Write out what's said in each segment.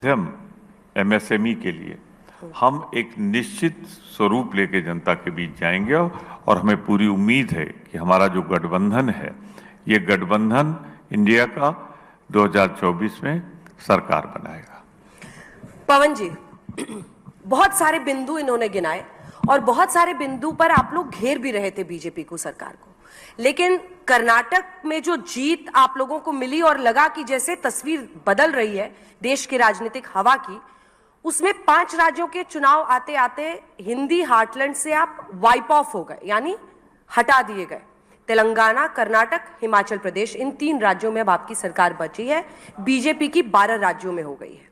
हम एमएसएमई के लिए हम एक निश्चित स्वरूप लेके जनता के बीच जाएंगे और हमें पूरी उम्मीद है कि हमारा जो गठबंधन है, ये गठबंधन इंडिया का 2024 में सरकार बनाएगा। पवन जी, बहुत सारे बिंदु इन्होंने गिनाए और बहुत सारे बिंदु पर आप लोग घेर भी रहे थे बीजेपी को, सरकार को। लेकिन कर्नाटक में जो जीत आप लोगों को मिली और लगा कि जैसे तस्वीर बदल रही है देश की राजनीतिक हवा की, उसमें 5 राज्यों के चुनाव आते आते हिंदी हार्टलैंड से आप वाइप ऑफ हो गए, यानी हटा दिए गए। तेलंगाना, कर्नाटक, हिमाचल प्रदेश, इन 3 राज्यों में अब आपकी सरकार बची है। बीजेपी की 12 राज्यों में हो गई है।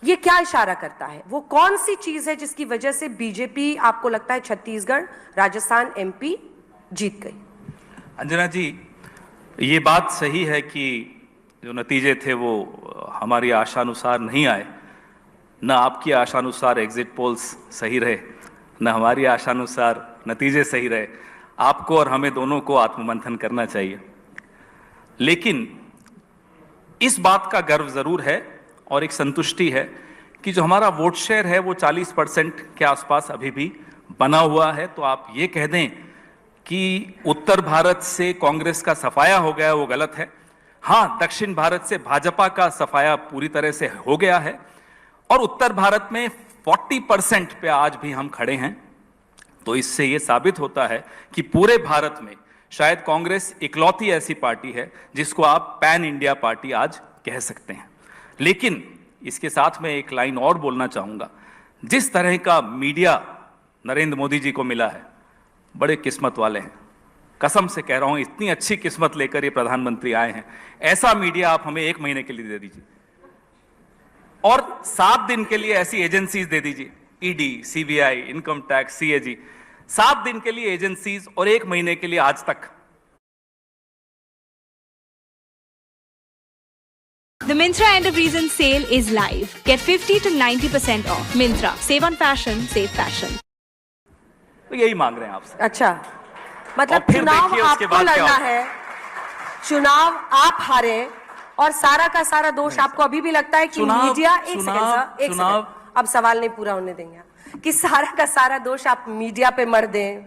ये क्या इशारा करता है? वो कौन सी चीज है जिसकी वजह से बीजेपी आपको लगता है छत्तीसगढ़, राजस्थान, एमपी जीत गई? अंजना जी, ये बात सही है कि जो नतीजे थे वो हमारी आशानुसार नहीं आए। न आपकी आशानुसार एग्जिट पोल्स सही रहे, न हमारी आशानुसार नतीजे सही रहे। आपको और हमें दोनों को आत्ममंथन करना चाहिए। लेकिन इस बात का गर्व जरूर है और एक संतुष्टि है कि जो हमारा वोट शेयर है वो 40% के आसपास अभी भी बना हुआ है। तो आप ये कह दें कि उत्तर भारत से कांग्रेस का सफाया हो गया, वो गलत है। हाँ, दक्षिण भारत से भाजपा का सफाया पूरी तरह से हो गया है और उत्तर भारत में 40% पे आज भी हम खड़े हैं। तो इससे ये साबित होता है कि पूरे भारत में शायद कांग्रेस इकलौती ऐसी पार्टी है जिसको आप पैन इंडिया पार्टी आज कह सकते हैं। लेकिन इसके साथ में एक लाइन और बोलना चाहूंगा। जिस तरह का मीडिया नरेंद्र मोदी जी को मिला है, बड़े किस्मत वाले हैं। कसम से कह रहा हूं, इतनी अच्छी किस्मत लेकर ये प्रधानमंत्री आए हैं। ऐसा मीडिया आप हमें 1 महीने के लिए दे दीजिए और 7 दिन के लिए ऐसी एजेंसीज दे दीजिए, ED, CBI, income tax, CAG, 7 दिन के लिए एजेंसीज और 1 महीने के लिए आज तक। The Myntra End of Reason sale is live. Get 50 to 90% off. Myntra. Save on fashion, save fashion. तो यही मांग रहे हैं आपसे। अच्छा, मतलब चुनाव आपको लड़ना है, चुनाव आप हारे और सारा का सारा दोष आपको अभी भी लगता है कि मीडिया, एक सेकंड, अब सवाल नहीं पूरा होने देंगे, कि सारा का सारा दोष आप मीडिया पे मर दें,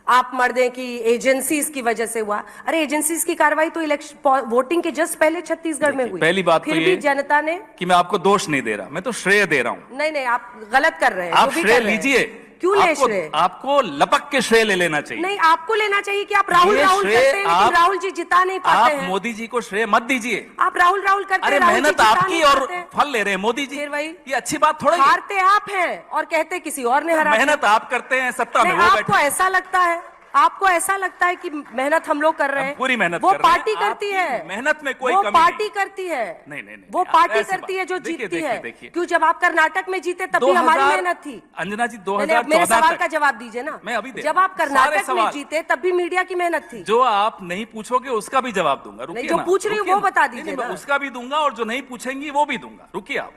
आप मर दें कि एजेंसीज की वजह से हुआ। अरे एजेंसीज की कार्रवाई तो इलेक्शन वोटिंग के जस्ट पहले छत्तीसगढ़ में हुई। पहली बात फिर तो भी जनता ने, कि मैं आपको दोष नहीं दे रहा, मैं तो श्रेय दे रहा हूं। नहीं, आप गलत कर रहे हैं। आप श्रेय लीजिए। क्यों ले श्रेय? आपको लपक के श्रेय ले लेना चाहिए। नहीं, आपको लेना चाहिए कि आप राहुल करते हैं, लेकिन राहुल जी जिता नहीं पाते हैं। आप मोदी जी को श्रेय मत दीजिए। आप राहुल करते हैं। अरे मेहनत आपकी और फल ले रहे हैं मोदी जी। ये अच्छी बात थोड़ी है। हारते आप हैं और कहते किसी और ने हराया। मेहनत आप करते हैं, सत्ता में वो बैठे। आपको ऐसा लगता है, आपको ऐसा लगता है कि मेहनत हम लोग कर रहे हैं? पूरी मेहनत वो पार्टी करती है, मेहनत में कोई वो कमी पार्टी करती है। नहीं, वो पार्टी करती है जो जीतती है। क्यों? जब आप कर्नाटक में जीते तब भी हमारी मेहनत थी। अंजना जी, 2014 मेरे सवाल का जवाब दीजिए ना। मैं अभी जब आप कर्नाटक में जीते तब भी मीडिया की मेहनत थी। जो आप नहीं पूछोगे उसका भी जवाब दूंगा। रुकिए, जो पूछ रही हूँ वो बता दीजिए ना। उसका भी दूंगा और जो नहीं पूछेंगी वो भी दूंगा। रुकिए आप।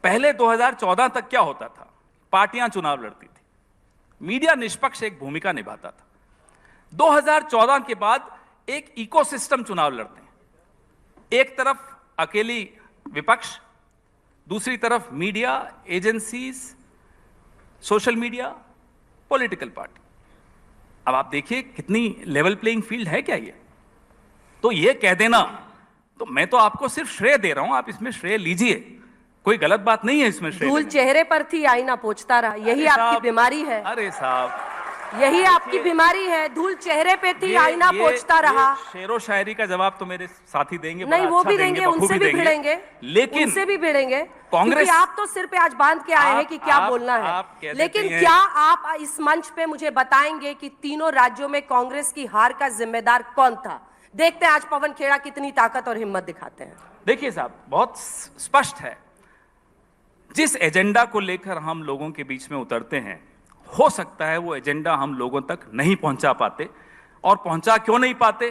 पहले 2014 तक क्या होता था? पार्टियां चुनाव लड़ती थी, मीडिया निष्पक्ष एक भूमिका निभाता था। 2014 के बाद एक इकोसिस्टम चुनाव लड़ते हैं। एक तरफ अकेली विपक्ष, दूसरी तरफ media, agencies, social media, political party. अब आप देखिए कितनी लेवल प्लेइंग फील्ड है क्या ये? तो ये कह देना, तो मैं तो आपको सिर्फ श्रेय दे रहा हूं, आप इसमें श्रेय लीजिए, कोई गलत बात नहीं है इसमें श्रेय। धूल चेहरे पर थी, आईना पोंछता रहा, यही आपकी बीमारी है। अरे साहब, यही आपकी बीमारी है। धूल चेहरे पे थी, आईना पोंछता रहा। शेरो शायरी का जवाब तो मेरे साथी देंगे। नहीं, वो भी देंगे, उनसे भी भिड़ेंगे, लेकिन उनसे भी भिड़ेंगे। कांग्रेस, आप तो सिर पे आज बांध के आए हैं कि क्या बोलना है। लेकिन क्या आप इस मंच पे मुझे बताएंगे कि तीनों राज्यों में कांग्रेस की हार का जिम्मेदार कौन था? देखते हैं आज पवन खेड़ा कितनी ताकत और हिम्मत दिखाते हैं। देखिए साहब, बहुत स्पष्ट है, जिस एजेंडा को लेकर हम लोगों के बीच में उतरते हैं, हो सकता है वो एजेंडा हम लोगों तक नहीं पहुंचा पाते। और पहुंचा क्यों नहीं पाते?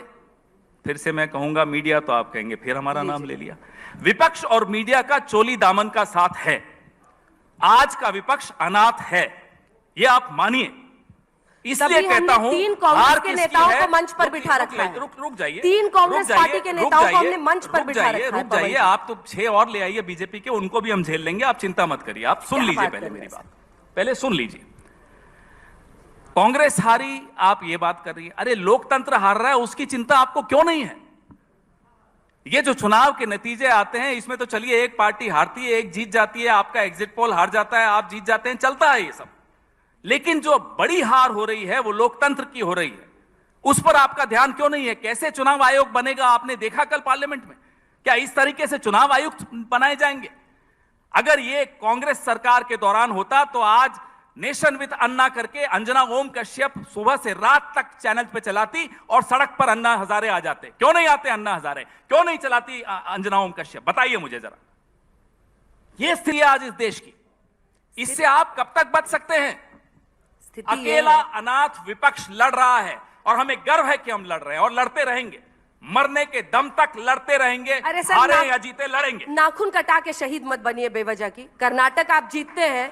फिर से मैं कहूंगा मीडिया, तो आप कहेंगे फिर हमारा नाम ले लिया। विपक्ष और मीडिया का चोली दामन का साथ है। आज का विपक्ष अनाथ है, ये आप मानिए। इसलिए तभी कहता हमने हूं तीन कांग्रेस हार के किसकी नेताओं है? को मंच पर बिठा रखा है। रुक जाइए, तीन कांग्रेस रुक पार्टी के जाइए, नेताओं को रुक हमने मंच पर रुक बिठा जाइए, रखा है, रुक पवन जाइए। जी। आप तो 6 और ले आइए बीजेपी के, उनको भी हम झेल लेंगे, आप चिंता मत करिए। आप सुन क्या लीजिए बात पहले कर मेरी रहे हैं बात, पहले सुन लीजिए। कांग्रेस हारी, आप ये बात कर रही है, अरे लोकतंत्र हार रहा है, उसकी चिंता आपको क्यों नहीं है? ये जो चुनाव के नतीजे आते हैं, इसमें तो चलिए एक पार्टी हारती है, एक जीत जाती है, आपका एग्जिट पोल हार जाता है, आप जीत जाते हैं, चलता है ये सब। लेकिन जो बड़ी हार हो रही है वो लोकतंत्र की हो रही है, उस पर आपका ध्यान क्यों नहीं है? कैसे चुनाव आयोग बनेगा आपने देखा कल पार्लियामेंट में? क्या इस तरीके से चुनाव आयुक्त बनाए जाएंगे? अगर ये कांग्रेस सरकार के दौरान होता तो आज नेशन विद अन्ना करके अंजना ओम कश्यप सुबह से रात तक चैनल पे चलाती और सड़क पर अन्ना हजारे आ जाते। क्यों नहीं आते अन्ना हजारे? क्यों नहीं चलाती अंजना ओम कश्यप? बताइए मुझे जरा। ये स्थिति है आज इस देश की, इससे आप कब तक बच सकते हैं? अकेला अनाथ विपक्ष लड़ रहा है और हमें गर्व है कि हम लड़ रहे हैं और लड़ते रहेंगे, मरने के दम तक लड़ते रहेंगे। अरे सर, हारे या जीते लड़ेंगे। नाखून कटा के शहीद मत बनिए बेवजह की। कर्नाटक आप जीतते हैं,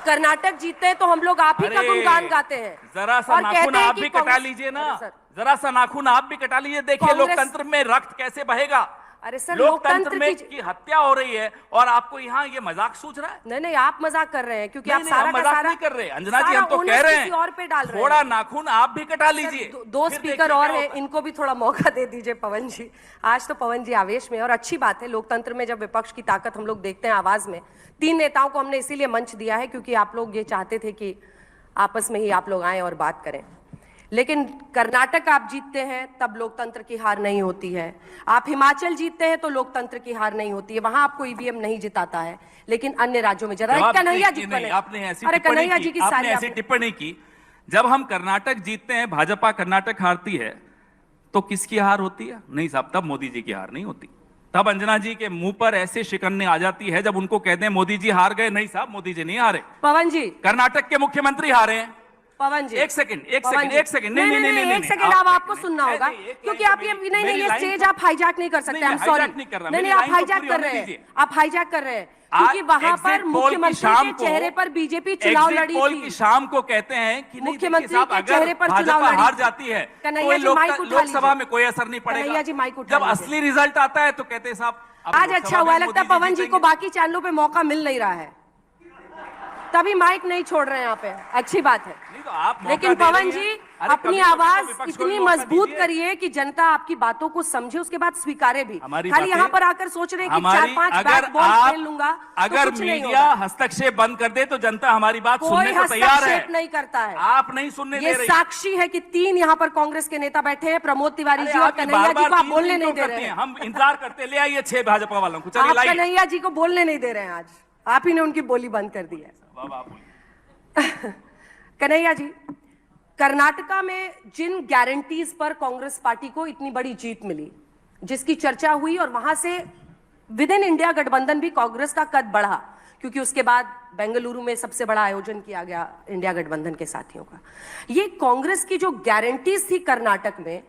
कर्नाटक जीतते हैं तो हम लोग आप ही का गुणगान गाते हैं। जरा सा और नाखून कहते हैं आप कि भी कटा कांग्रेस- लीजिए ना, अरे सर, जरा सा नाखून आप भी कटा लीजिए, देखिए कांग्रेस- लोकतंत्र में रक्त कैसे बहेगा। अरे सर, लोकतंत्र लोकतंत्र में की- की हत्या हो रही है और आपको यहाँ ये मजाक सूझ रहा है? नहीं नहीं, आप मजाक कर रहे हैं क्योंकि नहीं, आप नहीं, सारा हम का मजाक सारा नहीं कर रहे अंजना जी, सारा हम तो onus कह रहे किसी और पे डाल हैं रहे थोड़ा हैं। नाखून आप भी कटा लीजिए। दो फिर स्पीकर देखिए और क्या हैं, होता है। इनको भी थोड़ा मौका दे दीजिए पवन जी। आज तो पवन जी आवेश में, और अच्छी बात है लोकतंत्र में जब विपक्ष की ताकत हम लोग देखते हैं आवाज में। 3 नेताओं को हमने इसीलिए मंच दिया है क्योंकि आप लोग ये चाहते थे कि आपस में ही आप लोग आए और बात करें। लेकिन कर्नाटक आप जीतते हैं तब लोकतंत्र की हार नहीं होती है, आप हिमाचल जीतते हैं तो लोकतंत्र की हार नहीं होती है, वहां आपको ईवीएम नहीं जिताता है। लेकिन अन्य राज्यों में जरा कन्हैया जी नहीं, आपने ऐसी अरे टिप्पणी कन्हैया की, जी की आपने सारी ऐसी टिप्पणी की। जब हम कर्नाटक जीतते हैं, भाजपा कर्नाटक हारती है, तो किसकी हार होती है? नहीं साहब, तब मोदी जी की हार नहीं होती। तब अंजना जी के मुंह पर ऐसे शिकन्ने आ जाती है जब उनको कहते हैं मोदी जी हार गए। नहीं साहब, मोदी जी नहीं हारे, पवन जी, कर्नाटक के मुख्यमंत्री हारे हैं। पवन जी एक सेकंड नहीं, एक सेकंड, नहीं, एक सेकंड आप आपको सुनना होगा क्योंकि आप ये नहीं, ये स्टेज आप हाईजैक नहीं कर सकते। I'm sorry, नहीं, आप हाईजैक कर रहे हैं, आप हाईजैक कर रहे हैं क्योंकि वहां पर मुख्यमंत्री के चेहरे पर बीजेपी चुनाव लड़ी थी। शाम को कहते हैं कि मुख्यमंत्री के चेहरे पर चुनाव लड़ी हार जाती है कन्हैया जी, माइक उठा लोकसभा में कोई असर नहीं कन्हैया जी, माइक पड़ेगा। उठा जब लीजिए। असली रिजल्ट आता है तो कहते हैं साहब आज अच्छा हुआ, लगता है पवन जी को बाकी चैनलों पे मौका मिल नहीं रहा है, तभी माइक नहीं छोड़ रहे हैं यहाँ पे। अच्छी बात है, तो आप मौका लेकिन दे पवन रही जी हैं। अरे अपनी कभी तो आवाज विपक्ष को इतनी भी मौका मजबूत दीजिए। करिए कि जनता आपकी बातों को समझे, उसके बाद स्वीकारे भी। हमारी खाली बातें- यहाँ पर आकर सोच रहे हैं कि हमारी 4-5 अगर बैट बॉल आप खेल लूंगा तो अगर कुछ नहीं मीडिया होगा। हस्तक्षेप बंद कर दे तो जनता हमारी बात कोई सुनने को तैयार है। हस्तक्षेप नहीं करता है। आप नहीं सुनने ये दे रही। साक्षी है कि 3 यहाँ पर कांग्रेस के नेता बैठे हैं, प्रमोद तिवारी अरे जी और आप ये कन्हैया जी बार-बार को आप तीन बोलने दिन नहीं क्यों दे रहे करती हैं। हम इंतजार करते, ले आइए 6 भाजपा वालों को, चलिए आप लाइए। कन्हैया जी को बोलने नहीं दे रहे हैं, आज आप ही ने उनकी बोली बंद कर दी है। बाबा आप बोलिए। कन्हैया जी, कर्नाटका में जिन गारंटीज पर कांग्रेस पार्टी को इतनी बड़ी जीत मिली, जिसकी चर्चा हुई, और वहां से विद इन इंडिया गठबंधन भी कांग्रेस का कद बढ़ा क्योंकि उसके बाद बेंगलुरु में सबसे बड़ा आयोजन किया गया इंडिया गठबंधन के साथियों का। ये कांग्रेस की जो गारंटीज थी कर्नाटक में,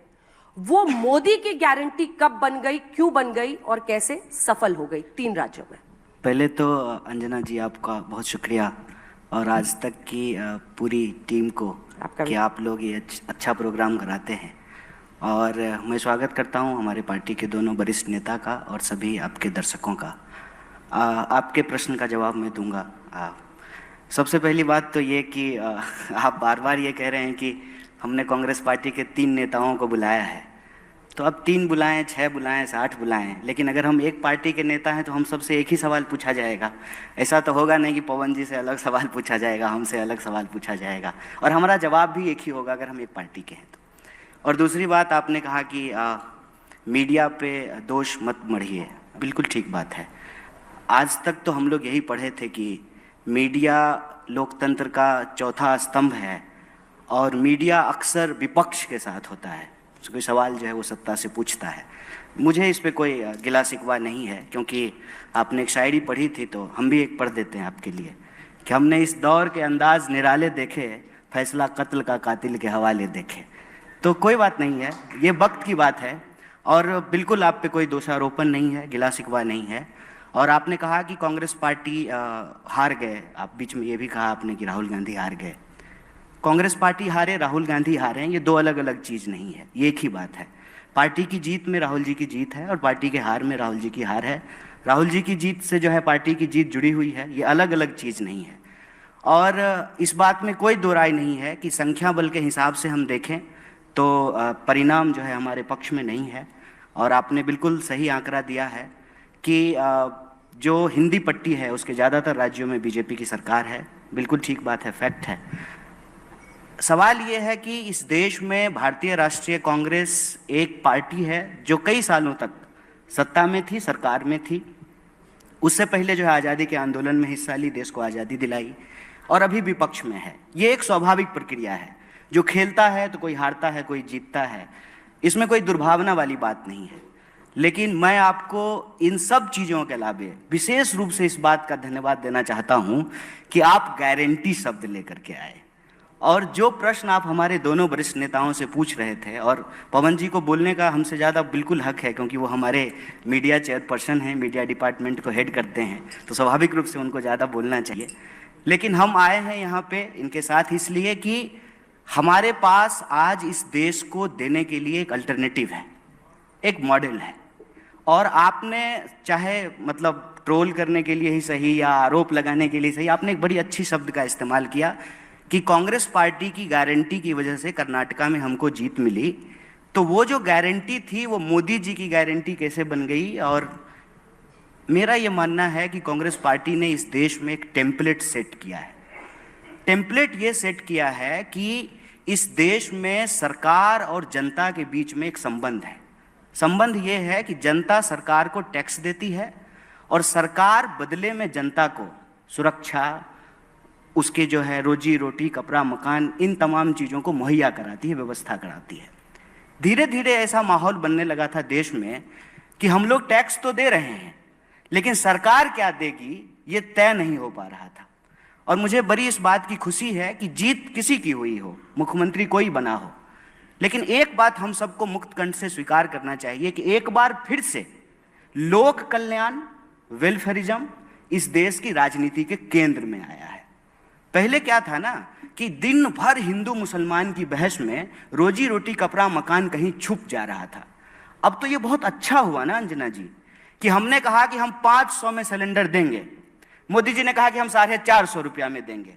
वो मोदी की गारंटी कब बन गई, क्यों बन गई और कैसे सफल हो गई 3 राज्यों में? पहले तो अंजना जी आपका बहुत शुक्रिया और आज तक की पूरी टीम को आपका कि भी। आप लोग ये अच्छा प्रोग्राम कराते हैं। और मैं स्वागत करता हूं हमारे पार्टी के दोनों वरिष्ठ नेता का और सभी आपके दर्शकों का। आपके प्रश्न का जवाब मैं दूंगा। सबसे पहली बात तो ये कि आप बार बार ये कह रहे हैं कि हमने कांग्रेस पार्टी के 3 नेताओं को बुलाया है, तो अब 3 बुलाएं, 6 बुलाएं, 60 बुलाएं, लेकिन अगर हम एक पार्टी के नेता हैं तो हम सबसे एक ही सवाल पूछा जाएगा। ऐसा तो होगा नहीं कि पवन जी से अलग सवाल पूछा जाएगा, हमसे अलग सवाल पूछा जाएगा, और हमारा जवाब भी एक ही होगा अगर हम एक पार्टी के हैं तो। और दूसरी बात, आपने कहा कि मीडिया पे दोष मत मढ़िए, बिल्कुल ठीक बात है। आज तक तो हम लोग यही पढ़े थे कि मीडिया लोकतंत्र का चौथा स्तंभ है और मीडिया अक्सर विपक्ष के साथ होता है, कोई सवाल जो है वो सत्ता से पूछता है। मुझे इस पे कोई गिला शिकवा नहीं है, क्योंकि आपने एक शायरी पढ़ी थी तो हम भी एक पढ़ देते हैं आपके लिए कि हमने इस दौर के अंदाज निराले देखे, फैसला कत्ल का कातिल के हवाले देखे। तो कोई बात नहीं है, ये वक्त की बात है और बिल्कुल आप पे कोई दोषारोपण नहीं है, गिला शिकवा नहीं है। और आपने कहा कि कांग्रेस पार्टी हार गए, आप बीच में ये भी कहा आपने कि राहुल गांधी हार गए। कांग्रेस पार्टी हारे, राहुल गांधी हारे हैं, ये दो अलग अलग चीज़ नहीं है, ये एक ही बात है। पार्टी की जीत में राहुल जी की जीत है और पार्टी के हार में राहुल जी की हार है। राहुल जी की जीत से जो है पार्टी की जीत जुड़ी हुई है, ये अलग अलग चीज़ नहीं है। और इस बात में कोई दो राय नहीं है कि संख्या बल के हिसाब से हम देखें तो परिणाम जो है हमारे पक्ष में नहीं है। और आपने बिल्कुल सही आंकड़ा दिया है कि जो हिंदी पट्टी है उसके ज़्यादातर राज्यों में बीजेपी की सरकार है, बिल्कुल ठीक बात है, फैक्ट है। सवाल ये है कि इस देश में भारतीय राष्ट्रीय कांग्रेस एक पार्टी है जो कई सालों तक सत्ता में थी, सरकार में थी, उससे पहले जो है आज़ादी के आंदोलन में हिस्सा ली, देश को आज़ादी दिलाई, और अभी विपक्ष में है। ये एक स्वाभाविक प्रक्रिया है, जो खेलता है तो कोई हारता है, कोई जीतता है, इसमें कोई दुर्भावना वाली बात नहीं है। लेकिन मैं आपको इन सब चीज़ों के अलावा विशेष रूप से इस बात का धन्यवाद देना चाहता हूं कि आप गारंटी शब्द लेकर के आए। और जो प्रश्न आप हमारे दोनों वरिष्ठ नेताओं से पूछ रहे थे, और पवन जी को बोलने का हमसे ज़्यादा बिल्कुल हक है क्योंकि वो हमारे मीडिया चेयरपर्सन हैं, मीडिया डिपार्टमेंट को हेड करते हैं, तो स्वाभाविक रूप से उनको ज़्यादा बोलना चाहिए। लेकिन हम आए हैं यहाँ पे इनके साथ इसलिए कि हमारे पास आज इस देश को देने के लिए एक अल्टरनेटिव है, एक मॉडल है। और आपने चाहे मतलब ट्रोल करने के लिए ही सही या आरोप लगाने के लिए सही, आपने एक बड़ी अच्छी शब्द का इस्तेमाल किया कि कांग्रेस पार्टी की गारंटी की वजह से कर्नाटका में हमको जीत मिली। तो वो जो गारंटी थी वो मोदी जी की गारंटी कैसे बन गई? और मेरा ये मानना है कि कांग्रेस पार्टी ने इस देश में एक टेम्पलेट सेट किया है। टेम्पलेट ये सेट किया है कि इस देश में सरकार और जनता के बीच में एक संबंध है। संबंध ये है कि जनता सरकार को टैक्स देती है और सरकार बदले में जनता को सुरक्षा, उसके जो है रोजी रोटी, कपड़ा, मकान, इन तमाम चीज़ों को मुहैया कराती है, व्यवस्था कराती है। धीरे धीरे ऐसा माहौल बनने लगा था देश में कि हम लोग टैक्स तो दे रहे हैं लेकिन सरकार क्या देगी ये तय नहीं हो पा रहा था। और मुझे बड़ी इस बात की खुशी है कि जीत किसी की हुई हो, मुख्यमंत्री कोई बना हो, लेकिन एक बात हम सबको मुक्त कंठ से स्वीकार करना चाहिए कि एक बार फिर से लोक कल्याण, वेलफेयरिज्म इस देश की राजनीति के केंद्र में आया है। पहले क्या था ना कि दिन भर हिंदू मुसलमान की बहस में रोजी रोटी, कपड़ा, मकान कहीं छुप जा रहा था। अब तो ये बहुत अच्छा हुआ ना अंजना जी कि हमने कहा कि हम 500 में सिलेंडर देंगे, मोदी जी ने कहा कि हम 450 रुपया में देंगे।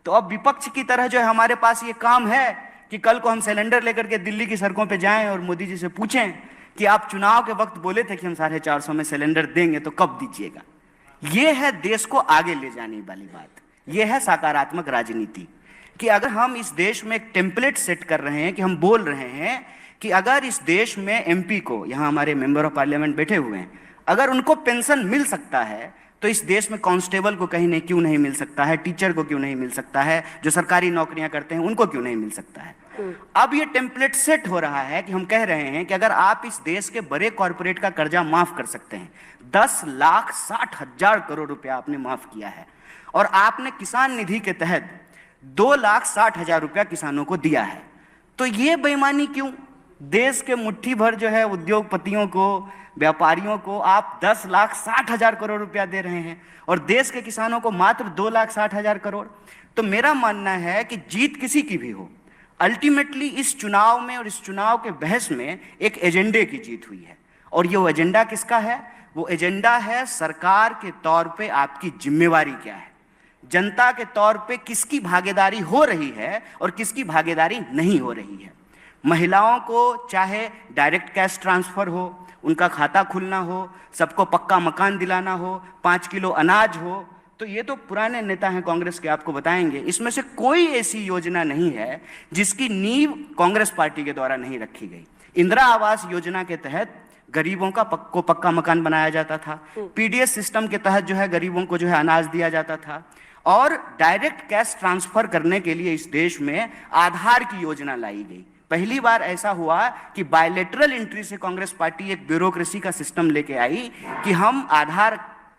तो अब विपक्ष की तरह जो है हमारे पास ये काम है कि कल को हम सिलेंडर लेकर के दिल्ली की सड़कों पे जाएं और मोदी जी से पूछें कि आप चुनाव के वक्त बोले थे कि हम 450 में सिलेंडर देंगे, तो कब दीजिएगा। ये है देश को आगे ले जाने वाली बात, ये है सकारात्मक राजनीति कि अगर हम इस देश में एक टेम्पलेट सेट कर रहे हैं कि हम बोल रहे हैं कि अगर इस देश में एमपी को, यहाँ हमारे मेंबर ऑफ पार्लियामेंट बैठे हुए हैं, अगर उनको पेंशन मिल सकता है तो इस देश में कांस्टेबल को कहीं नहीं क्यों नहीं मिल सकता है, टीचर को क्यों नहीं मिल सकता है, जो सरकारी नौकरियां करते हैं उनको क्यों नहीं मिल सकता है। अब ये टेम्पलेट सेट हो रहा है कि हम कह रहे हैं कि अगर आप इस देश के बड़े कॉर्पोरेट का कर्जा माफ कर सकते हैं, 10,60,000 करोड़ रुपया आपने माफ किया है, और आपने किसान निधि के तहत 2,60,000 रुपया किसानों को दिया है, तो ये बेईमानी क्यों? देश के मुट्ठी भर जो है उद्योगपतियों को, व्यापारियों को आप 10,60,000 करोड़ रुपया दे रहे हैं और देश के किसानों को मात्र 2,60,000 करोड़। तो मेरा मानना है कि जीत किसी की भी हो, अल्टीमेटली इस चुनाव में और इस चुनाव के बहस में एक एजेंडे की जीत हुई है। और ये एजेंडा किसका है? वो एजेंडा है सरकार के तौर पे आपकी जिम्मेवारी क्या है, जनता के तौर पे किसकी भागीदारी हो रही है और किसकी भागीदारी नहीं हो रही है। महिलाओं को चाहे डायरेक्ट कैश ट्रांसफर हो, उनका खाता खुलना हो, सबको पक्का मकान दिलाना हो, 5 किलो अनाज हो, तो ये तो पुराने नेता हैं कांग्रेस के, आपको बताएंगे। इसमें से कोई ऐसी योजना नहीं है जिसकी नींव कांग्रेस पार्टी के द्वारा नहीं रखी गई। इंदिरा आवास योजना के तहत गरीबों का पक्का मकान बनाया जाता था, पीडीएस सिस्टम के तहत जो है गरीबों को जो है अनाज दिया जाता था, और डायरेक्ट कैश ट्रांसफर करने के लिए इस देश में आधार की योजना लाई गई। पहली बार ऐसा हुआ कि बायलेटरल एंट्री से कांग्रेस पार्टी एक ब्यूरोक्रेसी का सिस्टम लेके आई कि हम आधार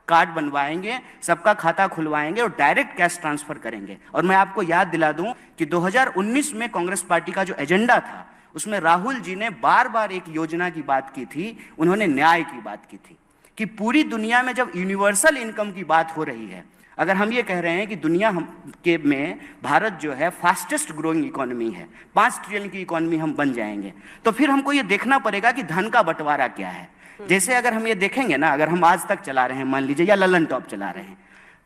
कार्ड बनवाएंगे, सबका खाता खुलवाएंगे और डायरेक्ट कैश ट्रांसफर करेंगे। और मैं आपको याद दिला दूं कि 2019 में कांग्रेस पार्टी का जो एजेंडा था उसमें राहुल जी ने बार बार एक योजना की बात की थी, उन्होंने न्याय की बात की थी कि पूरी दुनिया में जब यूनिवर्सल इनकम की बात हो रही है, अगर हम ये कह रहे हैं कि दुनिया के में भारत जो है फास्टेस्ट ग्रोइंग इकोनॉमी है, 5 ट्रिलियन की इकोनॉमी हम बन जाएंगे, तो फिर हमको ये देखना पड़ेगा कि धन का बंटवारा क्या है। जैसे अगर हम ये देखेंगे ना, अगर हम आज तक चला रहे हैं मान लीजिए, या ललन टॉप चला रहे हैं,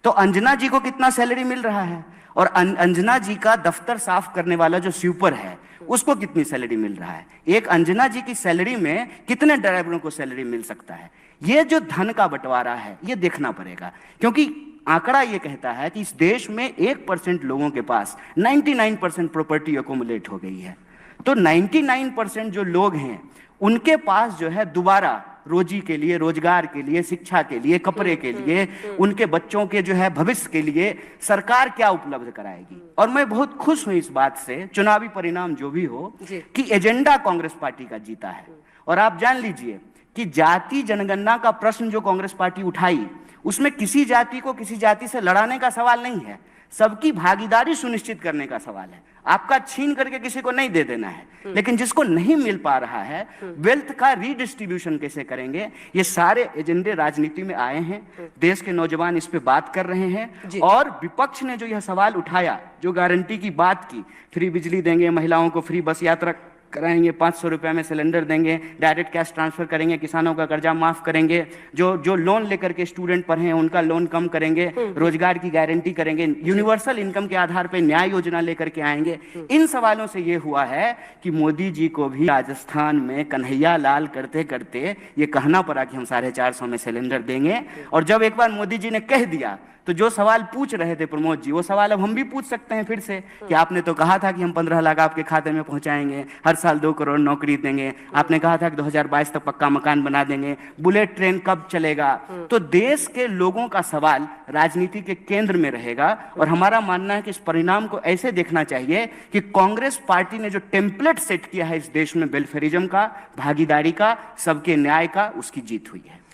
तो अंजना जी को कितना सैलरी मिल रहा है, और अंजना जी का दफ्तर साफ करने वाला जो स्वीपर है उसको कितनी सैलरी मिल रहा है। एक अंजना जी की सैलरी में कितने ड्राइवरों को सैलरी मिल सकता है। ये जो धन का बंटवारा है ये देखना पड़ेगा, क्योंकि आंकड़ा ये कहता है कि इस देश में 1% लोगों के पास 99% प्रॉपर्टी अकोमुलेट हो गई है। तो 99% जो लोग हैं उनके पास जो है दोबारा रोजी के लिए, रोजगार के लिए, शिक्षा के लिए, कपड़े के लिए, उनके बच्चों के जो है भविष्य के लिए सरकार क्या उपलब्ध कराएगी। और मैं बहुत खुश हूं इस बात से, चुनावी परिणाम जो भी हो, कि एजेंडा कांग्रेस पार्टी का जीता है। और आप जान लीजिए कि जाति जनगणना का प्रश्न जो कांग्रेस पार्टी उठाई, उसमें किसी जाति को किसी जाति से लड़ाने का सवाल नहीं है, सबकी भागीदारी सुनिश्चित करने का सवाल है। आपका छीन करके किसी को नहीं दे देना है, लेकिन जिसको नहीं मिल पा रहा है वेल्थ का रीडिस्ट्रीब्यूशन कैसे करेंगे, ये सारे एजेंडे राजनीति में आए हैं। देश के नौजवान इस पे बात कर रहे हैं, और विपक्ष ने जो यह सवाल उठाया, जो गारंटी की बात की, फ्री बिजली देंगे, महिलाओं को फ्री बस यात्रा कराएंगे, 500 रुपए में सिलेंडर देंगे, डायरेक्ट कैश ट्रांसफर करेंगे, किसानों का कर्जा माफ करेंगे, जो लोन लेकर के स्टूडेंट पढ़े हैं उनका लोन कम करेंगे, रोजगार की गारंटी करेंगे, यूनिवर्सल इनकम के आधार पर न्याय योजना लेकर के आएंगे। इन सवालों से ये हुआ है कि मोदी जी को भी राजस्थान में कन्हैया लाल करते करते ये कहना पड़ा कि हम 450 में सिलेंडर देंगे। और जब एक बार मोदी जी ने कह दिया, तो जो सवाल पूछ रहे थे प्रमोद जी, वो सवाल अब हम भी पूछ सकते हैं फिर से, कि आपने तो कहा था कि हम 15 लाख आपके खाते में पहुंचाएंगे, हर साल 2 करोड़ नौकरी देंगे, आपने कहा था कि 2022 तक पक्का मकान बना देंगे, बुलेट ट्रेन कब चलेगा। तो देश के लोगों का सवाल राजनीति के केंद्र में रहेगा। और हमारा मानना है कि इस परिणाम को ऐसे देखना चाहिए कि कांग्रेस पार्टी ने जो टेम्पलेट सेट किया है इस देश में वेलफेयरिज्म का, भागीदारी का, सबके न्याय का, उसकी जीत हुई है।